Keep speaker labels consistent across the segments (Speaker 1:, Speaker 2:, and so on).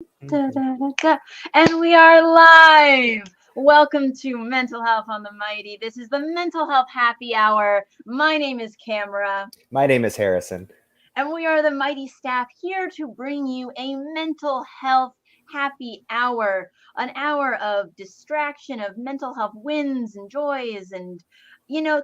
Speaker 1: Da, da, da, da. And we are live. Welcome to Mental Health on the Mighty. This is the Mental Health Happy Hour. My name is Camara,
Speaker 2: My name is Harrison.
Speaker 1: and we are the Mighty staff here to bring you a mental health happy hour, an hour of distraction, of mental health wins and joys, and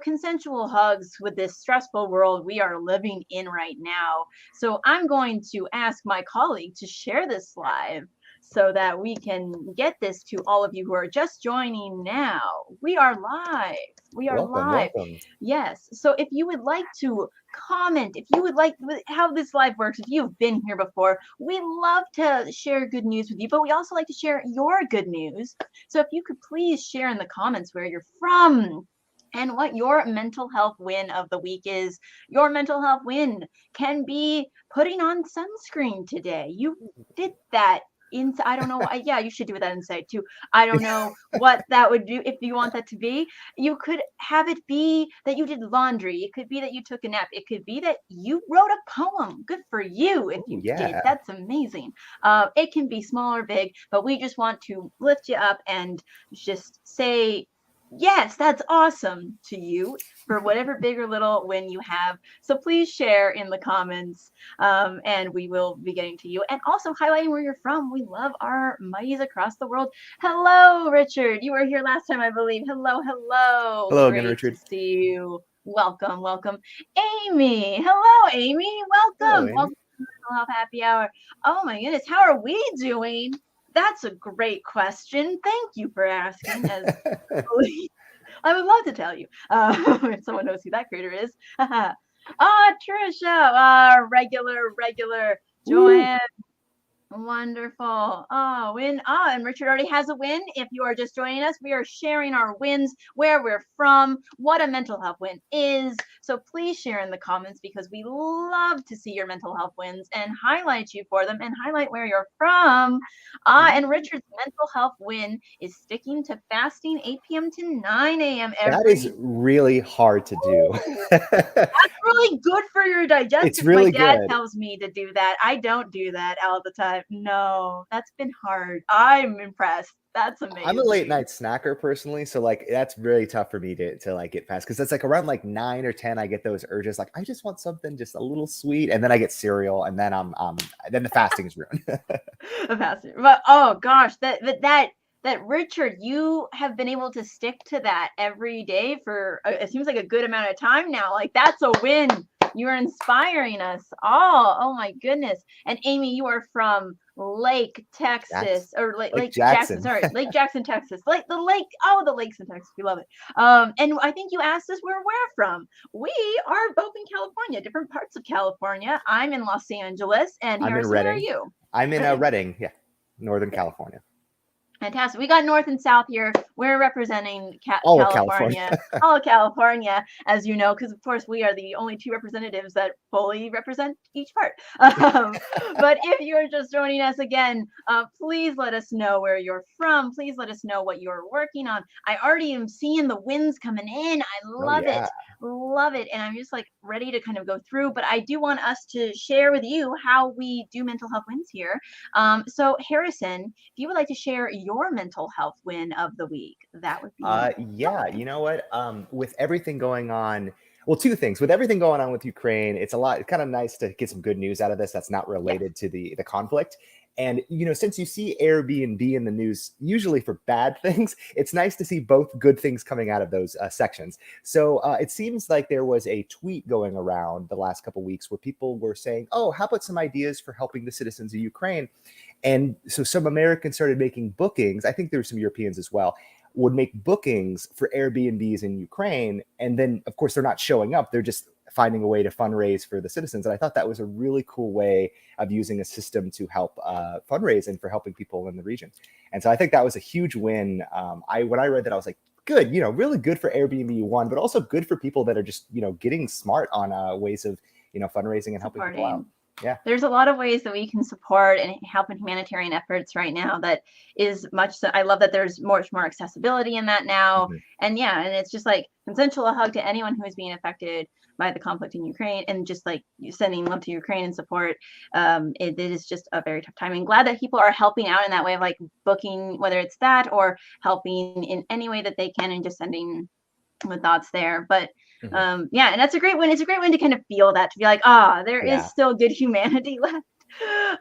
Speaker 1: consensual hugs with this stressful world we are living in right now. So I'm going to ask my colleague to share this live so that we can get this to all of you who are just joining now. We are live. We are
Speaker 2: Welcome,
Speaker 1: live.
Speaker 2: welcome.
Speaker 1: Yes. So if you would like to comment, if you would like how this live works, if you've been here before, we love to share good news with you, but we also like to share your good news. So if you could please share in the comments where you're from and what your mental health win of the week is. Your mental health win can be putting on sunscreen today. You did that. I don't know. Yeah, you should do that inside too. I don't know what that would do if you want that to be. You could have it be that you did laundry. It could be that you took a nap. It could be that you wrote a poem. Good for you if
Speaker 2: Oh,
Speaker 1: you did.
Speaker 2: yeah.
Speaker 1: That's amazing. It can be small or big, but we just want to lift you up and just say, yes, that's awesome to you for whatever big or little win you have. So please share in the comments, and we will be getting to you. And also highlighting where you're from. We love our mighties across the world. Hello, Richard. You were here last time, I believe. Hello, hello.
Speaker 2: Hello again,
Speaker 1: Great to
Speaker 2: Richard.
Speaker 1: see you. Welcome, welcome. Amy. Hello, Amy.
Speaker 2: Hello,
Speaker 1: Welcome.
Speaker 2: Amy.
Speaker 1: Welcome to Mental Health Happy Hour. Oh my goodness, how are we doing? That's a great question. Thank you for asking. As I would love to tell you if someone knows who that creator is. Trisha, regular
Speaker 2: Woo.
Speaker 1: Joanne. Wonderful. Oh, win. And Richard already has a win. If you are just joining us, we are sharing our wins, where we're from, what a mental health win is. So please share in the comments because we love to see your mental health wins and highlight you for them and highlight where you're from. And Richard's mental health win is sticking to fasting 8 p.m. to 9 a.m.
Speaker 2: That is
Speaker 1: every.
Speaker 2: really hard to do.
Speaker 1: Really good for your
Speaker 2: It's
Speaker 1: digestive. My
Speaker 2: really
Speaker 1: dad
Speaker 2: good.
Speaker 1: tells me to do that. I don't do that all the time. No, that's been hard. I'm impressed. That's
Speaker 2: I'm a late
Speaker 1: amazing.
Speaker 2: night snacker personally, so like that's really tough for me to like get past because it's like around like 9 or 10 I get those urges like I just want something just a little sweet, and then I get cereal, and then then the fasting is ruined.
Speaker 1: But oh gosh, that Richard, you have been able to stick to that every day for it seems like a good amount of time now. Like that's a win. You are inspiring us all. Oh my goodness. And Amy, you are from Lake, Texas,
Speaker 2: Jackson,
Speaker 1: or Lake,
Speaker 2: like
Speaker 1: Lake Jackson.
Speaker 2: Jackson.
Speaker 1: Sorry, Lake Jackson, Texas. Like the lake. Oh, the lakes in Texas. We love it. And I think you asked us where we're from. We are both in California, different parts of California. I'm in Los Angeles, and
Speaker 2: I'm in
Speaker 1: Harrison, where are
Speaker 2: Redding.
Speaker 1: you?
Speaker 2: I'm in
Speaker 1: Reading.
Speaker 2: Redding, yeah, Northern California.
Speaker 1: Fantastic. We got North and South here. We're representing
Speaker 2: All of California.
Speaker 1: California, all of California, as you know, because of course we are the only two representatives that fully represent each part. But if you're just joining us again, please let us know where you're from. Please let us know what you're working on. I already am seeing the wins coming in. I
Speaker 2: Oh
Speaker 1: love it.
Speaker 2: yeah.
Speaker 1: Love it. And I'm just like ready to kind of go through, but I do want us to share with you how we do mental health wins here. So Harrison, if you would like to share your mental health win of the week, that would be
Speaker 2: Yeah,
Speaker 1: lovely.
Speaker 2: you know what? With everything going on, well, two things. With everything going on with Ukraine, it's a lot. It's kind of nice to get some good news out of this that's not
Speaker 1: Yes.
Speaker 2: related to the conflict. And since you see Airbnb in the news, usually for bad things, it's nice to see both good things coming out of those sections. So it seems like there was a tweet going around the last couple of weeks where people were saying, "Oh, how about some ideas for helping the citizens of Ukraine?" And so some Americans started making bookings. I think there were some Europeans as well, would make bookings for Airbnbs in Ukraine. And then, of course, they're not showing up. They're just finding a way to fundraise for the citizens. And I thought that was a really cool way of using a system to help fundraise and for helping people in the region. And so I think that was a huge win. When I read that, I was like, good, really good for Airbnb one, but also good for people that are just, getting smart on ways of, fundraising and helping people
Speaker 1: Supporting.
Speaker 2: out. Yeah.
Speaker 1: There's a lot of ways that we can support and help in humanitarian efforts right now that is much so. I love that there's much more accessibility in that now.
Speaker 2: Mhm.
Speaker 1: And yeah, and it's just like consensual hug to anyone who is being affected by the conflict in Ukraine, and just like sending love to Ukraine and support. It is just a very tough time. I'm glad that people are helping out in that way of like booking, whether it's that or helping in any way that they can, and just sending the thoughts there. But
Speaker 2: Mhm.
Speaker 1: yeah, and that's a great win. It's a great win to kind of feel that, to be like, ah, there is
Speaker 2: Yeah.
Speaker 1: still good humanity left.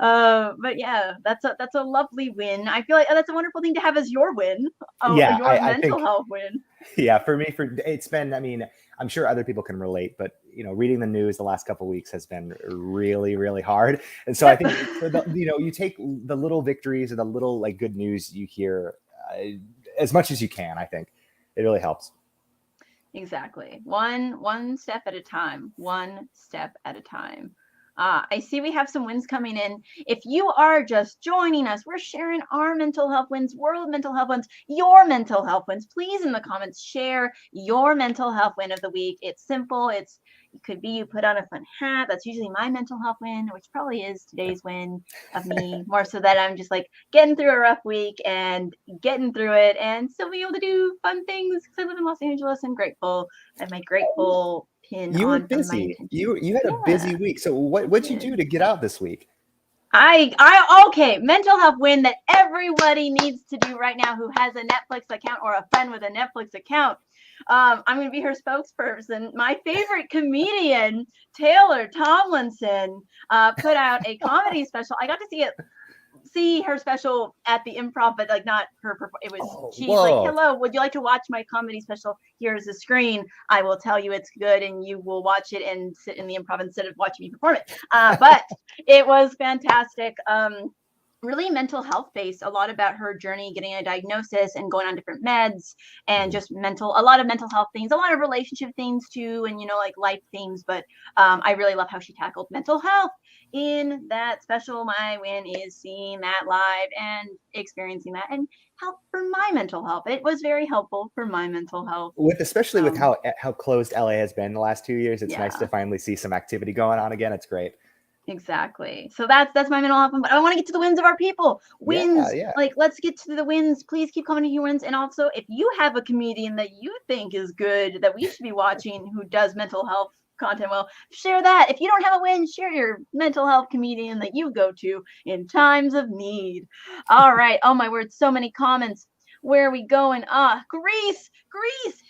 Speaker 1: But yeah, that's a lovely win. I feel like that's a wonderful thing to have as your win. Oh,
Speaker 2: Yeah,
Speaker 1: your
Speaker 2: I
Speaker 1: mental
Speaker 2: think,
Speaker 1: health win.
Speaker 2: yeah, for me, it's been, I mean, I'm sure other people can relate, but reading the news the last couple of weeks has been really, really hard. And so I
Speaker 1: Yep.
Speaker 2: think for you take the little victories or the little like good news you hear as much as you can. I think it really helps.
Speaker 1: Exactly. One step at a time. One step at a time. I see we have some wins coming in. If you are just joining us, we're sharing our mental health wins, world mental health wins, your mental health wins. Please, in the comments, share your mental health win of the week. It's simple. It could be you put on a fun hat. That's usually my mental health win, which probably is today's win of me. More so that I'm just like getting through a rough week and getting through it, and still be able to do fun things because I live in Los Angeles. I'm grateful. I have my grateful pin
Speaker 2: You were
Speaker 1: on from my
Speaker 2: busy.
Speaker 1: intention.
Speaker 2: You had a
Speaker 1: Yeah,
Speaker 2: busy week. So
Speaker 1: I
Speaker 2: what'd you
Speaker 1: did.
Speaker 2: do to get out this week?
Speaker 1: Okay, mental health win that everybody needs to do right now who has a Netflix account or a friend with a Netflix account. I'm going to be her spokesperson. My favorite comedian, Taylor Tomlinson, put out a comedy special. I got to see her special at the Improv, but like not her. It was
Speaker 2: Oh,
Speaker 1: she's like,
Speaker 2: whoa.
Speaker 1: "Hello, would you like to watch my comedy special? Here's the screen. I will tell you it's good, and you will watch it and sit in the Improv instead of watching me perform it." But it was fantastic. Really mental health based, a lot about her journey getting a diagnosis and going on different meds, and
Speaker 2: Mhm.
Speaker 1: just a lot of mental health things, a lot of relationship things too, and like life things. But I really love how she tackled mental health in that special. My win is seeing that live and experiencing that, and help for my mental health. It was very helpful for my mental health.
Speaker 2: Especially with how closed LA has been the last 2 years, it's nice
Speaker 1: Yeah.
Speaker 2: to finally see some activity going on again. It's great.
Speaker 1: Exactly. So that's my mental health. But I want to get to the wins of our people.
Speaker 2: Yeah,
Speaker 1: Wins.
Speaker 2: yeah.
Speaker 1: Like, let's get to the wins. Please keep commenting your wins. And also, if you have a comedian that you think is good that we should be watching who does mental health content well, share that. If you don't have a win, share your mental health comedian that you go to in times of need. All right. Oh my word, so many comments. Where are we going? Greece. Greece.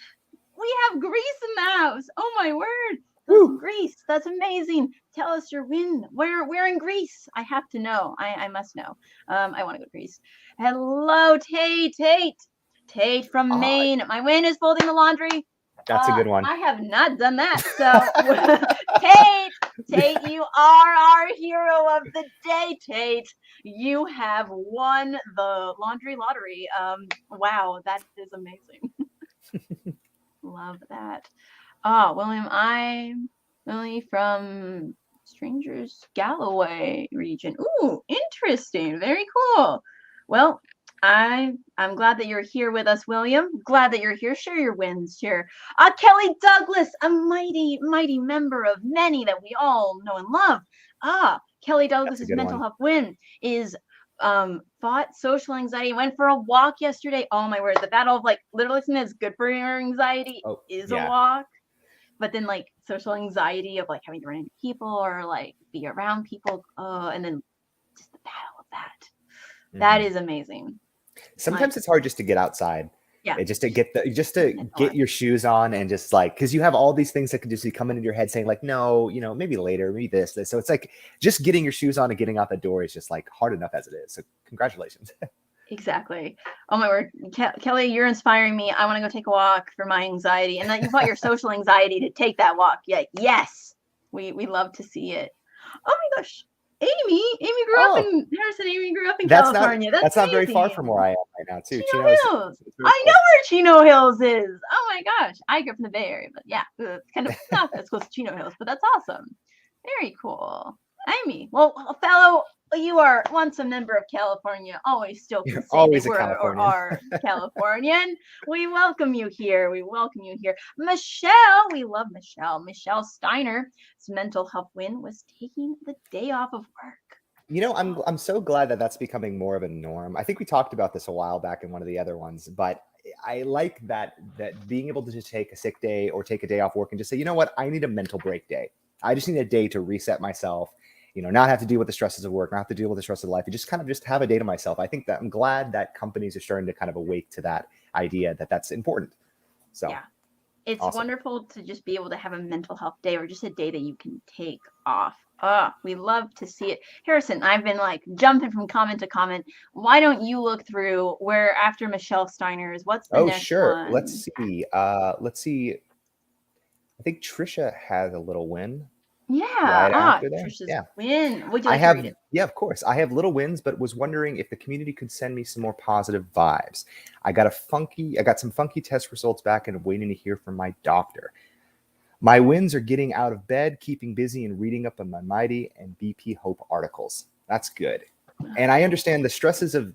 Speaker 1: We have Greece in the house. Oh my word. That's
Speaker 2: Woo.
Speaker 1: Greece. That's amazing. Tell us your win. Where in Greece? I have to know. I must know. I want to go to Greece. Hello, Tate from
Speaker 2: Ah,
Speaker 1: Maine. My win is folding the laundry.
Speaker 2: that's a good one.
Speaker 1: I have not done that. So Tate, you are our hero of the day, Tate. You have won the laundry lottery. Wow, that is amazing. Love that. William, I'm Lily from Strangers Galloway region. Ooh, interesting. Very cool. Well, I'm glad that you're here with us, William. Glad that you're here. Share your wins. Share. Kelly Douglas, a mighty, mighty member of many that we all know and love. Kelly
Speaker 2: That's a
Speaker 1: Douglas's
Speaker 2: good
Speaker 1: mental
Speaker 2: one.
Speaker 1: health win is fought social anxiety, went for a walk yesterday. Oh my word, the battle of like literally something that's good for your anxiety
Speaker 2: Oh,
Speaker 1: is a
Speaker 2: yeah.
Speaker 1: walk, but then like social anxiety of like having to run into people or like be around people, and then just the battle of that. That
Speaker 2: Mhm.
Speaker 1: is amazing.
Speaker 2: Sometimes it's hard just to get outside.
Speaker 1: Yeah,
Speaker 2: Just to get your shoes on and just like, because you have all these things that can just be coming into your head saying like, no, maybe later, maybe this. So it's like just getting your shoes on and getting out the door is just like hard enough as it is. So congratulations.
Speaker 1: exactly. Oh my word, Kelly, you're inspiring me. I want to go take a walk for my anxiety, and that you fought your social anxiety to take that walk. Yeah, yes, we love to see it. Oh my gosh, Amy grew up
Speaker 2: Oh,
Speaker 1: in Harrison. Amy grew up in
Speaker 2: that's not
Speaker 1: California. That's
Speaker 2: that's not very far from where
Speaker 1: amazing.
Speaker 2: I am right now too.
Speaker 1: Chino
Speaker 2: Chino is
Speaker 1: Hills.
Speaker 2: it's very
Speaker 1: I know
Speaker 2: close.
Speaker 1: where Chino Hills is. Oh my gosh. I grew up in the Bay Area, but yeah, it's kind of not as close to Chino Hills, but that's awesome. Very cool. Amy, well, fellow you are once a member of California, always still can
Speaker 2: You're
Speaker 1: say that
Speaker 2: always a
Speaker 1: we're or
Speaker 2: Californian.
Speaker 1: are Californian. We welcome you here. We welcome you here. Michelle, we love Michelle. Michelle Steiner's mental health win was taking the day off of work.
Speaker 2: You know, I'm so glad that that's becoming more of a norm. I think we talked about this a while back in one of the other ones, but I like that being able to just take a sick day or take a day off work and just say, you know what, I need a mental break day. I just need a day to reset myself, you know, not have to deal with the stresses of work, not have to deal with the stress of life, and just kind of just have a day to myself. I think that I'm glad that companies are starting to kind of awake to that idea that that's important. So
Speaker 1: Yeah. It's
Speaker 2: awesome.
Speaker 1: wonderful to just be able to have a mental health day or just a day that you can take off. We love to see it. Harrison, I've been like jumping from comment to comment. Why don't you look through where after Michelle Steiner's, what's the
Speaker 2: Oh,
Speaker 1: next
Speaker 2: sure.
Speaker 1: one?
Speaker 2: Let's see. Let's see. I think Trisha has a little win
Speaker 1: Yeah.
Speaker 2: right after there.
Speaker 1: Trisha's
Speaker 2: Yeah.
Speaker 1: win. Would you
Speaker 2: I
Speaker 1: like to read
Speaker 2: have,
Speaker 1: it?
Speaker 2: yeah, of course. I have little wins, but was wondering if the community could send me some more positive vibes. I got some funky test results back and I'm waiting to hear from my doctor. My wins are getting out of bed, keeping busy, and reading up on my Mighty and BP Hope articles. That's good. And I understand the stresses of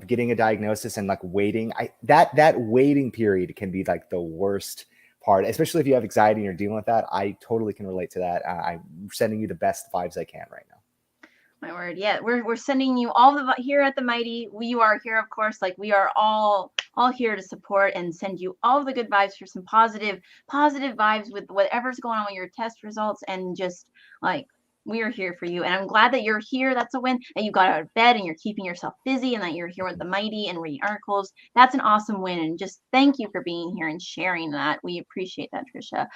Speaker 2: getting a diagnosis and like waiting. That waiting period can be like the worst part, especially if you have anxiety and you're dealing with that. I totally can relate to that. I'm sending you the best vibes I can right now.
Speaker 1: My word. Yeah, we're sending you all the here at the Mighty. We are here, of course. Like we are all here to support and send you all the good vibes for some positive vibes with whatever's going on with your test results, and just like we are here for you. And I'm glad that you're here. That's a win. That you got out of bed and you're keeping yourself busy, and that you're here with the Mighty and reading articles. That's an awesome win. And just thank you for being here and sharing that. We appreciate that, Trisha.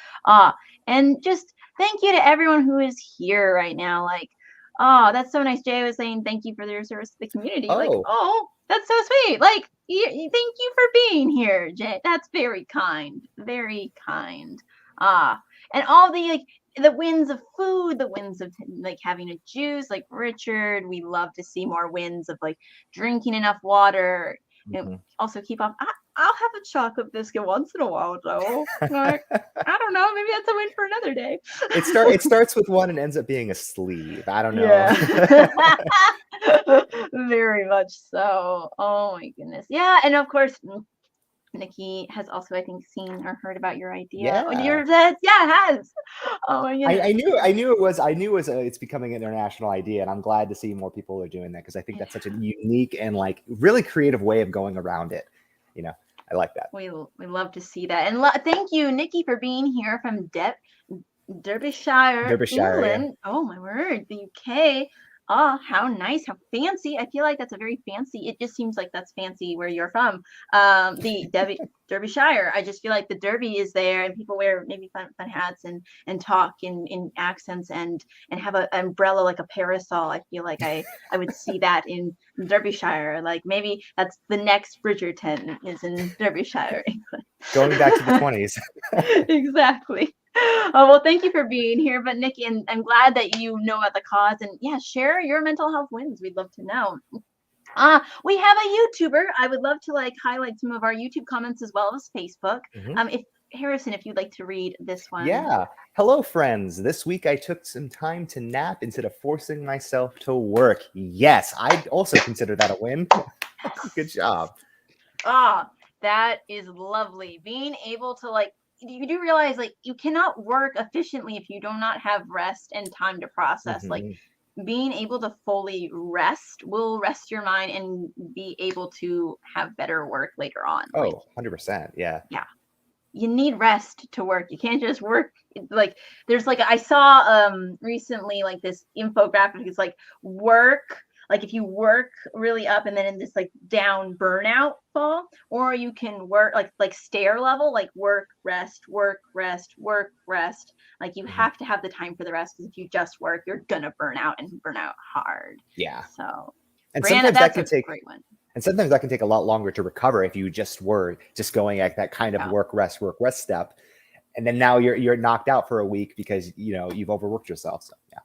Speaker 1: And just thank you to everyone who is here right now. Like, oh, that's so nice. Jay was saying thank you for your service to the community. Like,
Speaker 2: Oh,
Speaker 1: oh, that's so sweet. Like, thank you for being here, Jay. That's very kind. Very kind. And all the wins of food, the wins of like having a juice, like Richard. We love to see more wins of like drinking enough water. Also keep off. I'll have a chocolate biscuit once in a while, though. Like, I don't know. Maybe that's a win for another day.
Speaker 2: it starts with one and ends up being a sleeve. I don't know.
Speaker 1: Yeah. Very much so. Oh my goodness. Yeah, and of course Nikki has also, I think, seen or heard about your idea. Oh,
Speaker 2: Yeah.
Speaker 1: yeah, it has. Oh my goodness.
Speaker 2: I knew it was it's becoming an international idea, and I'm glad to see more people are doing that because I think that's such a unique and like really creative way of going around it. You know, I like that.
Speaker 1: We love to see that, and thank you, Nikki, for being here from Derbyshire, England.
Speaker 2: Yeah.
Speaker 1: Oh my word, the UK. Oh, how nice, how fancy. I feel like that's a very fancy. It just seems like that's fancy where you're from. Derbyshire. I just feel like the Derby is there, and people wear maybe fun hats and talk in accents and have an umbrella like a parasol. I feel like I would see that in Derbyshire. Like maybe that's the next Bridgerton is in Derbyshire, England.
Speaker 2: Going back to the 20s.
Speaker 1: Exactly. Oh, well, thank you for being here. But Nikki, and I'm glad that you know about the cause, and yeah, share your mental health wins. We'd love to know. We have a YouTuber. I would love to like highlight some of our YouTube comments as well as Facebook. If Harrison, if you'd like to read this one.
Speaker 2: Yeah. Hello, friends. This week I took some time to nap instead of forcing myself to work. Yes, I also consider that a win. Good job.
Speaker 1: That is lovely. Being able to like, you do realize like you cannot work efficiently if you do not have rest and time to process. Like being able to fully rest will rest your mind and be able to have better work later on.
Speaker 2: Oh,
Speaker 1: like,
Speaker 2: 100%. Yeah.
Speaker 1: Yeah. You need rest to work. You can't just work. Like there's like, I saw recently like this infographic. It's like work. Like if you work really up and then in this like down burnout fall, or you can work like stair level, like work, rest, work, rest, work, rest. Like you have to have the time for the rest, because if you just work, you're gonna burn out and burn out hard.
Speaker 2: Yeah.
Speaker 1: So
Speaker 2: and
Speaker 1: Brianna,
Speaker 2: sometimes that can take
Speaker 1: a great one.
Speaker 2: And sometimes that can take a lot longer to recover if you just were just going at that kind of work, rest step. And then now you're knocked out for a week because, you know, you've overworked yourself. So, yeah.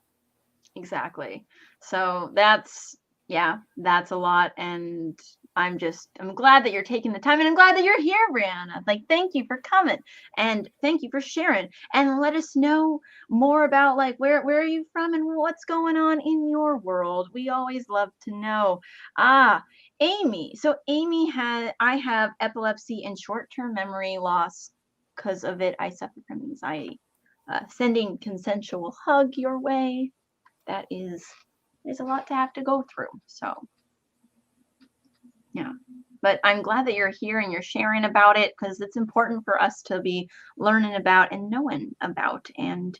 Speaker 1: Exactly. So that's, Yeah, that's a lot. And I'm glad that you're taking the time, and I'm glad that you're here, Brianna. Like, thank you for coming, and thank you for sharing, and let us know more about like where are you from and what's going on in your world. We always love to know. Ah, Amy. So I have epilepsy and short-term memory loss. Because of it, I suffer from anxiety. Sending consensual hug your way. That is, there's a lot to have to go through. So, yeah. But I'm glad that you're here and you're sharing about it, because it's important for us to be learning about and knowing about. And,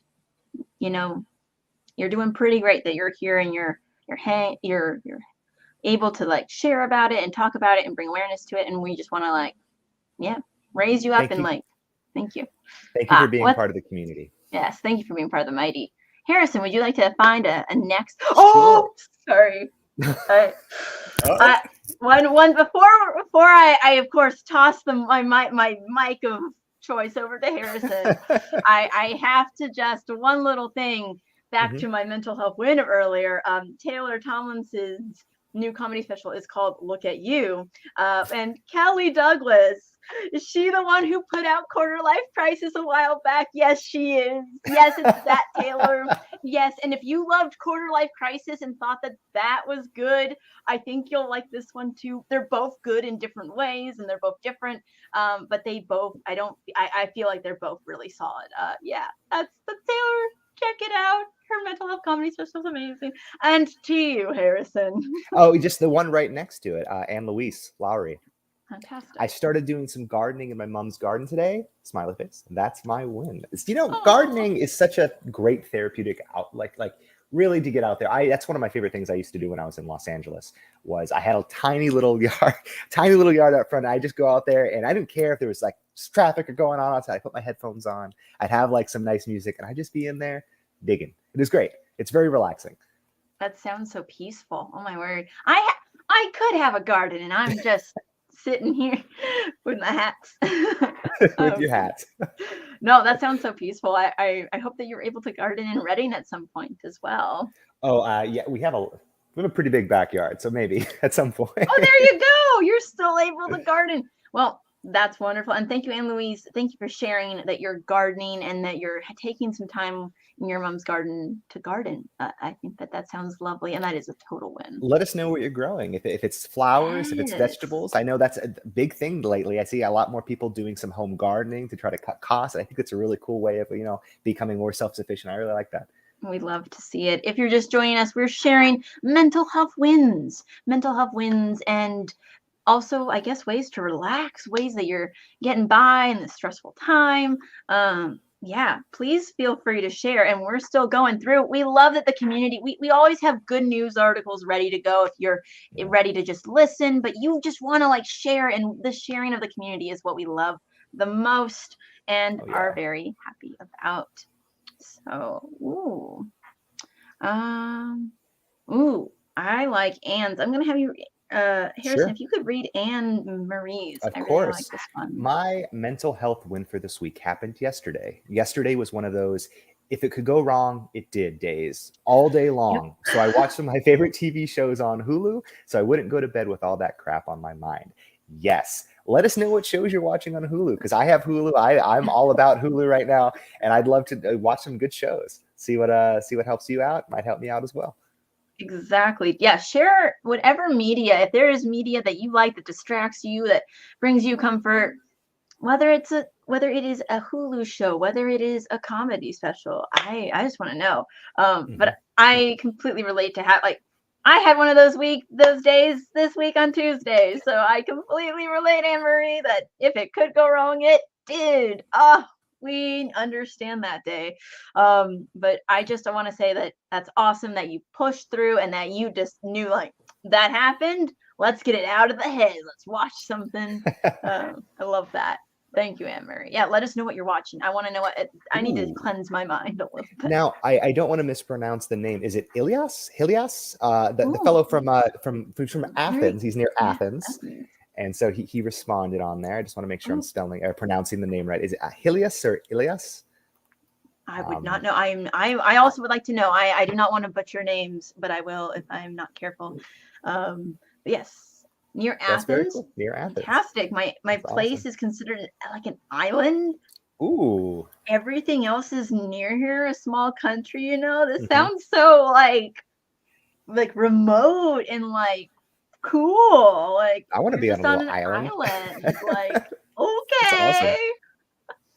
Speaker 1: you know, you're doing pretty great that you're here and you're able to like share about it and talk about it and bring awareness to it. And we just want to like, yeah, raise you up
Speaker 2: Thank
Speaker 1: and
Speaker 2: you.
Speaker 1: like, thank you.
Speaker 2: Thank you for being part of the community.
Speaker 1: Yes, thank you for being part of the mighty. Harrison, would you like to find a next?
Speaker 2: Sure.
Speaker 1: Oh, sorry. One before I of course toss my mic of choice over to Harrison. I have to just one little thing back to my mental health win of earlier. Taylor Tomlinson's new comedy special is called Look at You, and Kelly Douglas. Is she the one who put out Quarter Life Crisis a while back? Yes, she is. Yes, it's that Taylor. Yes, and if you loved Quarter Life Crisis and thought that was good, I think you'll like this one too. They're both good in different ways, and they're both different. But they both, I feel like they're both really solid. Yeah, that's Taylor. Check it out. Her mental health comedy special is amazing. And to you, Harrison.
Speaker 2: Oh, just the one right next to it, Anne Louise Lowry.
Speaker 1: Fantastic.
Speaker 2: I started doing some gardening in my mom's garden today. Smiley face. That's my win. Gardening is such a great therapeutic outlet. Like really to get out there. That's one of my favorite things I used to do when I was in Los Angeles. Was I had a tiny little yard out front. I just go out there and I didn't care if there was like traffic or going on outside. I put my headphones on. I'd have like some nice music and I'd just be in there digging. It is great. It's very relaxing.
Speaker 1: That sounds so peaceful. Oh my word. I could have a garden and I'm just sitting here with my hats.
Speaker 2: With your hats.
Speaker 1: No, that sounds so peaceful. I hope that you're able to garden in Reading at some point as well.
Speaker 2: Oh, yeah, we have a pretty big backyard, so maybe at some point.
Speaker 1: Oh, there you go. You're still able to garden. Well, that's wonderful. And thank you, Anne Louise. Thank you for sharing that you're gardening and that you're taking some time in your mom's garden to garden. I think that sounds lovely. And that is a total win.
Speaker 2: Let us know what you're growing. If it's flowers, if it's vegetables. I know that's a big thing lately. I see a lot more people doing some home gardening to try to cut costs. I think it's a really cool way of, becoming more self-sufficient. I really like that.
Speaker 1: We love to see it. If you're just joining us, we're sharing mental health wins, and also, I guess, ways to relax, ways that you're getting by in this stressful time. Yeah, please feel free to share. And we're still going through. We love that the community, we always have good news articles ready to go if you're ready to just listen, but you just want to like share. And the sharing of the community is what we love the most and are very happy about. So, I like Anne's. I'm going to have you, Harrison, if you could read Anne Marie's.
Speaker 2: Of course. Really like this one. My mental health win for this week happened yesterday. Yesterday was one of those, if it could go wrong, it did days all day long. So I watched some of my favorite TV shows on Hulu, so I wouldn't go to bed with all that crap on my mind. Yes. Let us know what shows you're watching on Hulu, because I have Hulu. I'm all about Hulu right now, and I'd love to watch some good shows. See what helps you out. Might help me out as well.
Speaker 1: Exactly. Yeah. Share whatever media. If there is media that you like that distracts you, that brings you comfort, whether it is a Hulu show, whether it is a comedy special, I just want to know. But I completely relate to I had one of those days this week on Tuesday. So I completely relate, Anne Marie, that if it could go wrong, it did. We understand that day. But I want to say that that's awesome that you pushed through and that you just knew like that happened. Let's get it out of the head. Let's watch something. I love that. Thank you, Anne Marie. Yeah, let us know what you're watching. I want to know I need to cleanse my mind a little bit.
Speaker 2: Now, I don't want to mispronounce the name. Is it Ilias? Hilias? The fellow from Athens. He's near Athens. And so he responded on there. I just want to make sure I'm spelling or pronouncing the name right. Is it Hilias or Ilias?
Speaker 1: I would not know. I also would like to know. I do not want to butcher names, but I will if I'm not careful. But yes, near
Speaker 2: That's very
Speaker 1: Athens.
Speaker 2: cool. Near Athens.
Speaker 1: Fantastic. My
Speaker 2: That's
Speaker 1: place
Speaker 2: awesome.
Speaker 1: is considered like an island.
Speaker 2: Ooh.
Speaker 1: Everything else is near here, a small country, you know. This
Speaker 2: Hmm.
Speaker 1: sounds so like remote and like cool. Like
Speaker 2: I want to
Speaker 1: you're
Speaker 2: be on a
Speaker 1: just on
Speaker 2: little
Speaker 1: an
Speaker 2: island.
Speaker 1: island. Like,
Speaker 2: That's awesome.
Speaker 1: okay.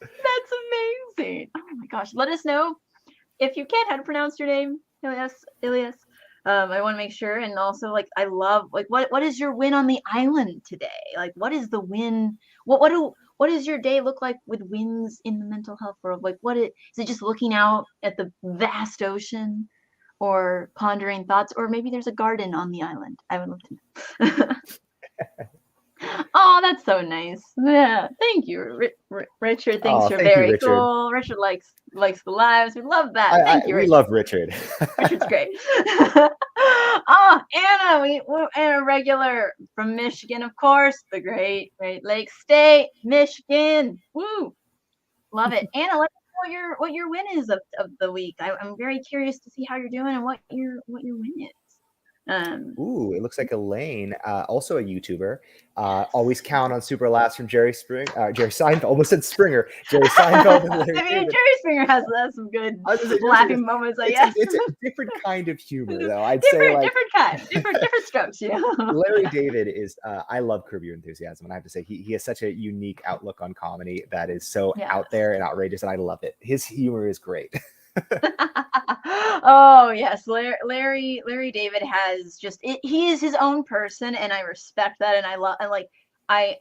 Speaker 1: That's amazing. Oh my gosh. Let us know if you can how to pronounce your name, Ilias. I want to make sure. And also like I love like what is your win on the island today? Like what is the win? What does your day look like with wins in the mental health world? Like is it just looking out at the vast ocean or pondering thoughts? Or maybe there's a garden on the island. I would love to know. Oh, that's so nice. Yeah, thank you, Richard. Thinks
Speaker 2: Oh,
Speaker 1: you're
Speaker 2: thank you,
Speaker 1: very
Speaker 2: Richard.
Speaker 1: cool. Richard likes the lives. We love that. Thank you,
Speaker 2: We
Speaker 1: Richard.
Speaker 2: love Richard.
Speaker 1: Richard's great. Oh, Anna, Anna regular from Michigan, of course, the Great Lakes State, Michigan. Woo, love it. Anna, let us know what your win is of the week. I'm very curious to see how you're doing and what your win is.
Speaker 2: Ooh, it looks like Elaine, also a YouTuber. Always
Speaker 1: Yes.
Speaker 2: count on super laughs from Jerry Seinfeld. Almost said Springer. Jerry Seinfeld and Larry
Speaker 1: I mean,
Speaker 2: David.
Speaker 1: Jerry Springer has some good
Speaker 2: I was gonna say Jerry Springer.
Speaker 1: laughing moments, I guess.
Speaker 2: It's a different kind of humor, though. I'd say like
Speaker 1: different kind, different strokes, you know.
Speaker 2: Larry David is. I love Curb Your Enthusiasm, and I have to say he has such a unique outlook on comedy that is so
Speaker 1: Yes.
Speaker 2: out there and outrageous, and I love it. His humor is great.
Speaker 1: Oh yes, Larry David has just he is his own person, and I respect that, and I love and like I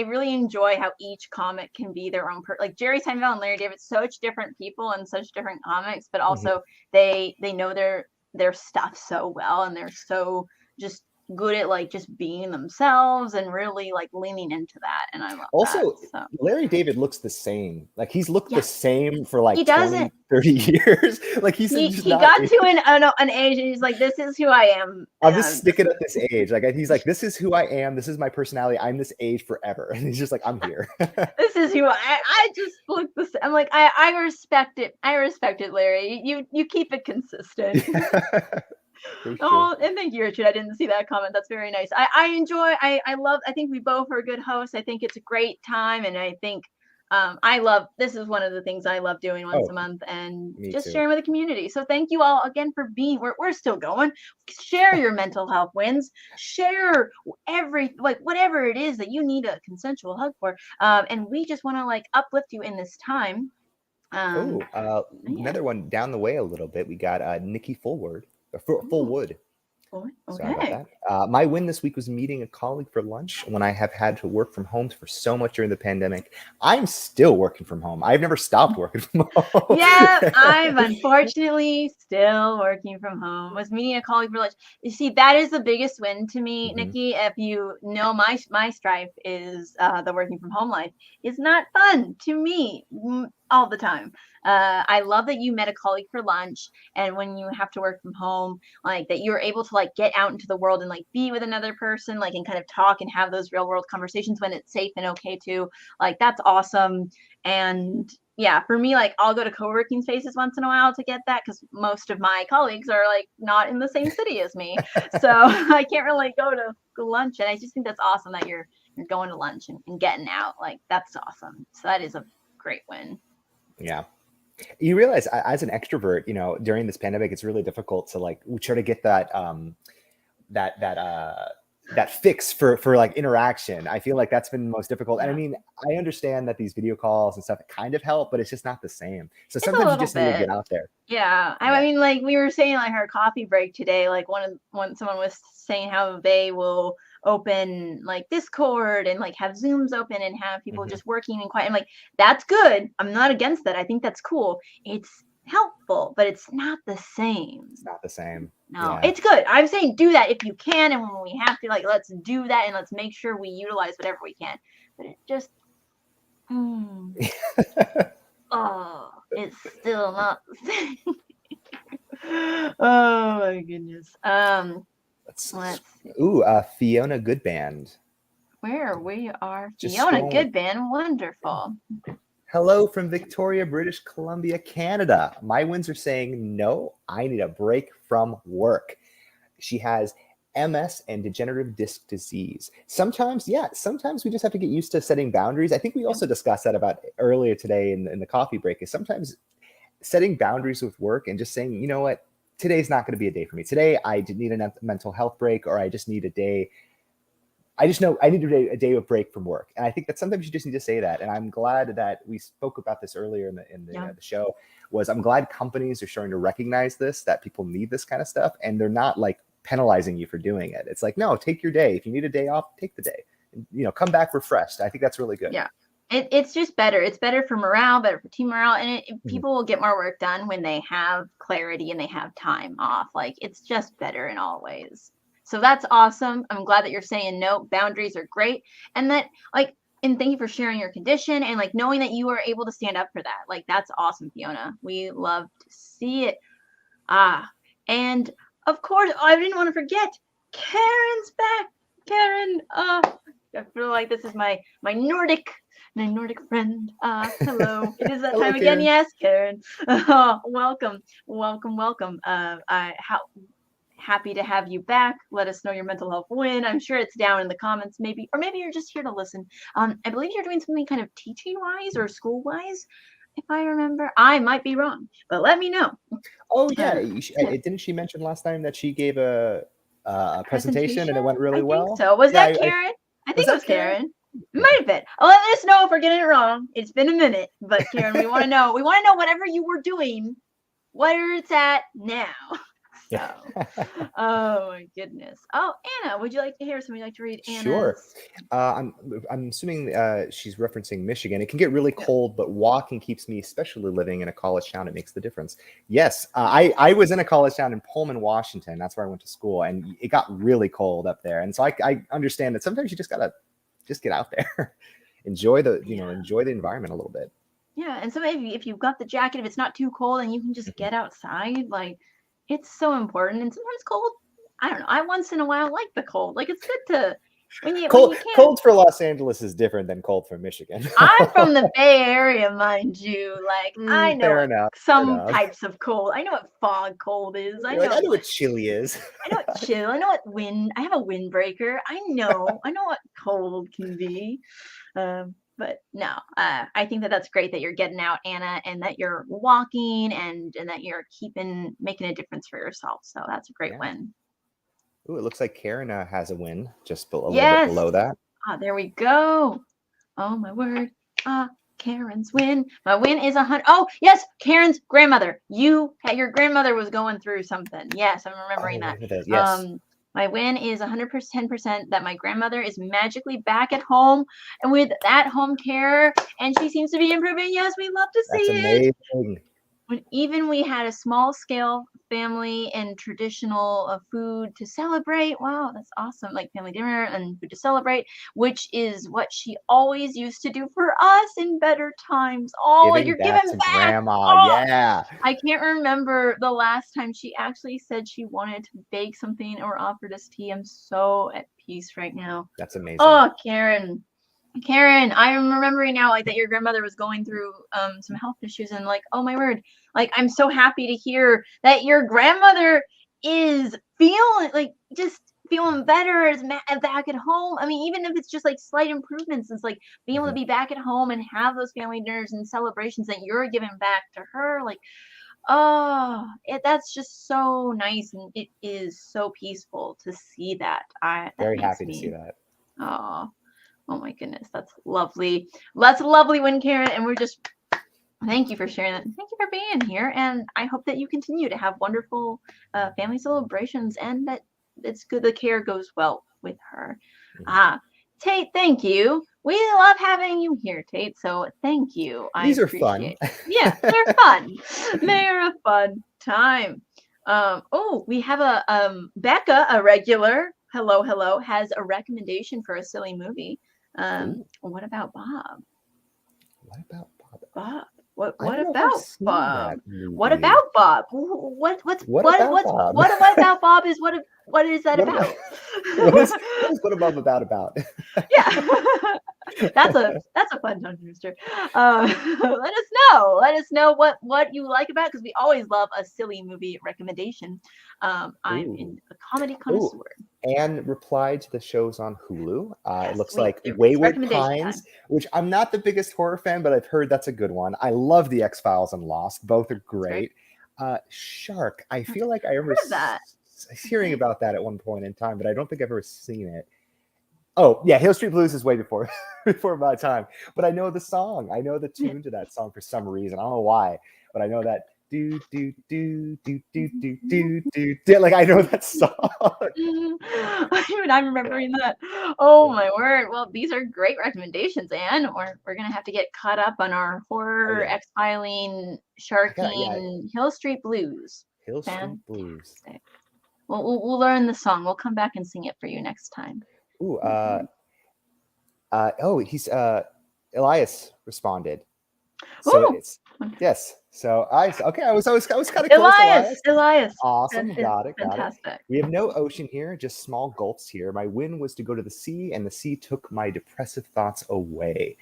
Speaker 1: really enjoy how each comic can be their own like Jerry Seinfeld and Larry David, such different people and such different comics, but also they know their stuff so well, and they're so just good at like just being themselves and really like leaning into that, and I love
Speaker 2: Also,
Speaker 1: that. So
Speaker 2: Larry David looks the same. Like he's looked the
Speaker 1: yes,
Speaker 2: same for like
Speaker 1: he
Speaker 2: 20,
Speaker 1: doesn't.
Speaker 2: 30 years. Like he's just
Speaker 1: He
Speaker 2: not.
Speaker 1: got to an age and he's like, this is who I am.
Speaker 2: I'm just sticking at this age. Like he's like, this is who I am. This is my personality. I'm this age forever. And he's just like, I'm here.
Speaker 1: This is who I just look the same. I'm like, I respect it. I respect it, Larry. You keep it consistent. Oh, and thank you, Richard. I didn't see that comment. That's very nice. I enjoy, I love, I think we both are good hosts. I think it's a great time. And I think this is one of the things I love doing once a month and just sharing with the community. So thank you all again for being, we're still going. Share your mental health wins. Share whatever it is that you need a consensual hug for. And we just want to like uplift you in this time.
Speaker 2: Another one down the way a little bit. We got Nikki Fullwood. Fullwood.
Speaker 1: Okay.
Speaker 2: Sorry about that. My win this week was meeting a colleague for lunch when I have had to work from home for so much during the pandemic. I'm still working from home. I've never stopped working from home.
Speaker 1: Yeah, I'm unfortunately still working from home. Was meeting a colleague for lunch. You see, that is the biggest win to me, Nikki. If you know my strife is the working from home life. It's not fun to me all the time. I love that you met a colleague for lunch, and when you have to work from home, like that you're able to like get out into the world and like be with another person, like and kind of talk and have those real world conversations when it's safe and okay to. Like that's awesome. And yeah, for me, like I'll go to co-working spaces once in a while to get that because most of my colleagues are like not in the same city as me, so I can't really go to lunch. And I just think that's awesome that you're going to lunch and getting out. Like that's awesome. So that is a great win.
Speaker 2: Yeah. You realize as an extrovert, you know, during this pandemic, it's really difficult to like try to get that that fix for like interaction. I feel like that's been the most difficult. And I mean, I understand that these video calls and stuff kind of help, but it's just not the same. So sometimes you just need to get out there.
Speaker 1: Yeah. I mean, like we were saying, like our coffee break today, like when someone was saying how they will open like Discord and like have Zooms open and have people just working and quiet. I'm like, that's good. I'm not against that. I think that's cool. It's helpful, but it's not the same.
Speaker 2: It's not the same.
Speaker 1: No, it's good. I'm saying do that if you can, and when we have to, like, let's do that and let's make sure we utilize whatever we can. But it just, it's still not the same. Oh my goodness. Let's see.
Speaker 2: Fiona Goodband.
Speaker 1: Where we are, Fiona Goodband, wonderful.
Speaker 2: Hello from Victoria, British Columbia, Canada. My winds are saying, no, I need a break from work. She has MS and degenerative disc disease. Sometimes we just have to get used to setting boundaries. I think we also discussed that about earlier today in the coffee break, is sometimes setting boundaries with work and just saying, you know what, today's not going to be a day for me. Today, I need a mental health break, or I just need a day. I just know I need a day of break from work. And I think that sometimes you just need to say that. And I'm glad that we spoke about this earlier in the show. I'm glad companies are starting to recognize this, that people need this kind of stuff, and they're not like penalizing you for doing it. It's like, no, take your day. If you need a day off, take the day. And, come back refreshed. I think that's really good.
Speaker 1: Yeah. It's just better. It's better for morale, better for team morale, and people will get more work done when they have clarity and they have time off. Like, it's just better in all ways. So that's awesome. I'm glad that you're saying no. Boundaries are great, and that and thank you for sharing your condition and knowing that you are able to stand up for that. Like, that's awesome, Fiona. We love to see it. And of course, I didn't want to forget, Karen's back. Karen, I feel like this is my Nordic friend. Hello. It is that
Speaker 2: Hello,
Speaker 1: time again.
Speaker 2: Karen.
Speaker 1: Yes, Karen. Welcome. Happy to have you back. Let us know your mental health win. I'm sure it's down in the comments, maybe you're just here to listen. I believe you're doing something kind of teaching wise or school wise, if I remember. I might be wrong, but let me know.
Speaker 2: Oh yeah, didn't she mention last time that she gave a presentation and it went really well?
Speaker 1: I think so. Was that Karen? I think it was Karen. It might have been. Let us know if we're getting it wrong. It's been a minute, but Karen, we want to know. We want to know whatever you were doing, where it's at now. So, oh my goodness. Oh, Anna, would you like to hear something? Like to read Anna's?
Speaker 2: Sure. I'm assuming she's referencing Michigan. It can get really cold, but walking keeps me, especially living in a college town, it makes the difference. Yes, I was in a college town in Pullman, Washington. That's where I went to school, and it got really cold up there. And so I understand that sometimes you just gotta get out there, enjoy the enjoy the environment a little bit.
Speaker 1: Yeah, and so if you've got the jacket, if it's not too cold, and you can just get outside, it's so important. And sometimes cold, I don't know, I once in a while like the cold. It's good to
Speaker 2: cold for Los Angeles is different than cold for Michigan.
Speaker 1: I'm from the Bay Area, mind you. I know some types of cold. I know what fog cold is. I know
Speaker 2: what chilly is.
Speaker 1: I know what chill. I know what wind. I have a windbreaker. I know what cold can be. But no, I think that's great that you're getting out, Anna, and that you're walking and that you're making a difference for yourself. So that's a great win.
Speaker 2: Ooh, it looks like Karen has a win just a little bit below that.
Speaker 1: There we go. Oh my word. Karen's win. My win is 100. Oh yes, Karen's grandmother. Your grandmother was going through something. Yes, I'm remembering that.
Speaker 2: Yes.
Speaker 1: My win is 110% that my grandmother is magically back at home and with at-home care, and she seems to be improving. Yes, we love to see it.
Speaker 2: That's amazing.
Speaker 1: Even we had a small-scale family and traditional food to celebrate. Wow, that's awesome. Like family dinner and food to celebrate, which is what she always used to do for us in better times. Oh, you're giving back.
Speaker 2: Grandma. Yeah.
Speaker 1: I can't remember the last time she actually said she wanted to bake something or offered us tea. I'm so at peace right now.
Speaker 2: That's amazing.
Speaker 1: Oh, Karen, I'm remembering now that your grandmother was going through some health issues, and oh my word, I'm so happy to hear that your grandmother is feeling better, is back at home. I mean, even if it's just slight improvements, it's being able to be back at home and have those family dinners and celebrations that you're giving back to her. That's just so nice, and it is so peaceful to see that.
Speaker 2: Very happy to see that.
Speaker 1: Oh my goodness, that's lovely. That's a lovely win, Karen, and we're just thank you for sharing that. Thank you for being here, and I hope that you continue to have wonderful family celebrations, and that it's good the care goes well with her. Tate, thank you. We love having you here, Tate. So thank you.
Speaker 2: These are fun.
Speaker 1: Yeah, they're fun. They're a fun time. We have a Becca, a regular. Hello, has a recommendation for a silly movie. What about Bob?
Speaker 2: What about Bob?
Speaker 1: Bob. What about Bob? What about Bob? What about Bob is what is that about?
Speaker 2: What about?
Speaker 1: Yeah. That's a fun tongue twister. Let us know what you like about it, because we always love a silly movie recommendation. I'm
Speaker 2: Ooh.
Speaker 1: in a comedy
Speaker 2: Ooh.
Speaker 1: connoisseur.
Speaker 2: Anne replied to the shows on Hulu. It
Speaker 1: Yes,
Speaker 2: looks like
Speaker 1: it's
Speaker 2: Wayward
Speaker 1: recommendation time.
Speaker 2: Pines, which I'm not the biggest horror fan, but I've heard that's a good one. I love The X-Files and Lost. Both are great. Shark. I feel like I remember
Speaker 1: Heard of that.
Speaker 2: hearing about that at one point in time, but I don't think I've ever seen it. Oh, yeah, Hill Street Blues is way before before my time. But I know the song. I know the tune to that song for some reason. I don't know why, but I know that do do do do do do do do do. Like I know that song.
Speaker 1: Even I'm remembering that. Oh my word. Well, these are great recommendations, Anne. We're gonna have to get caught up on our horror,
Speaker 2: Yeah.
Speaker 1: X-filing,
Speaker 2: Yeah,
Speaker 1: sharking, Hill Street Blues.
Speaker 2: Hill Street
Speaker 1: Fantastic.
Speaker 2: Blues.
Speaker 1: We'll learn the song. We'll come back and sing it for you next time.
Speaker 2: Ooh, he's Elias responded. So
Speaker 1: Ooh.
Speaker 2: it's yes. So I was kind of close.
Speaker 1: Elias.
Speaker 2: Awesome. Got it.
Speaker 1: Fantastic.
Speaker 2: We have no ocean here, just small gulfs here. My win was to go to the sea, and the sea took my depressive thoughts away.